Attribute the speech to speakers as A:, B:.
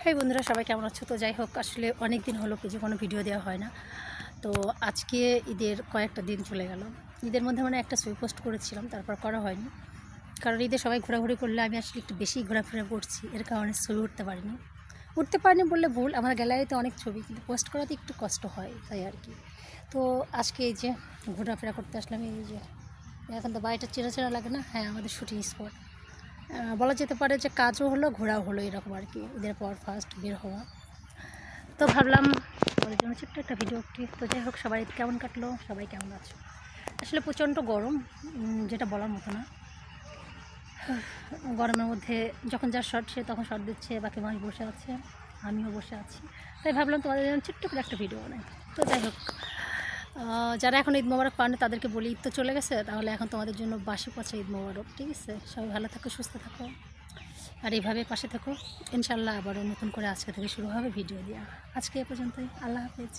A: হ্যাঁ বন্ধুরা, সবাই কেমন আছো? তো যাই হোক, আসলে অনেক দিন হলো যে কোনো ভিডিও দেওয়া হয় না। তো আজকে ঈদের কয়েকটা দিন চলে গেল। ঈদের মধ্যে মানে একটা ছবি পোস্ট করেছিলাম, তারপর করা হয়নি। কারণ ঈদে সবাই ঘোরাঘুরি করলে আমি আসলে একটু বেশি ঘোরাফেরা করছি, এর কারণে ছবি উঠতে পারিনি বললে ভুল। আমার গ্যালারিতে অনেক ছবি, কিন্তু পোস্ট করাতে একটু কষ্ট হয়, তাই আর কি। তো আজকে এই যে ঘোরাফেরা করতে আসলাম, এই যে এখন তো বাড়িটা চেনা চেনা লাগে না। হ্যাঁ, আমাদের শুটিং স্পট বলা যেতে পারে যে কাজও হলো, ঘোরাও হলো, এরকম আর কি। ঈদের পর ফার্স্ট বের হওয়া, তো ভাবলাম তোমাদের জন্য ছোট্ট একটা ভিডিও একটি। তো যাই হোক, সবাই কেমন কাটলো, সবাই কেমন আছো? আসলে প্রচণ্ড গরম, যেটা বলার মতো না। গরমের মধ্যে যখন যার শর্ট, সে তখন শর্ট দিচ্ছে, বাকি মানুষ বসে আছে, আমিও বসে আছি। তাই ভাবলাম তোমাদের জন্য ছোট্ট করে একটা ভিডিও বানাই। তো যাই হোক, যারা এখন ঈদ মোবারক পান তাদেরকে বলি, ঈদ তো চলে গেছে, তাহলে এখন তোমাদের জন্য বাসি পচা ঈদ মোবারক, ঠিক আছে? সবাই ভালো থাকো, সুস্থ থাকো, আর এইভাবে পাশে থাকো। ইনশাল্লাহ আবারও নতুন করে আজকে থেকে শুরু হবে ভিডিও দেওয়া। আজকে এ পর্যন্তই, আল্লাহ হাফেজ।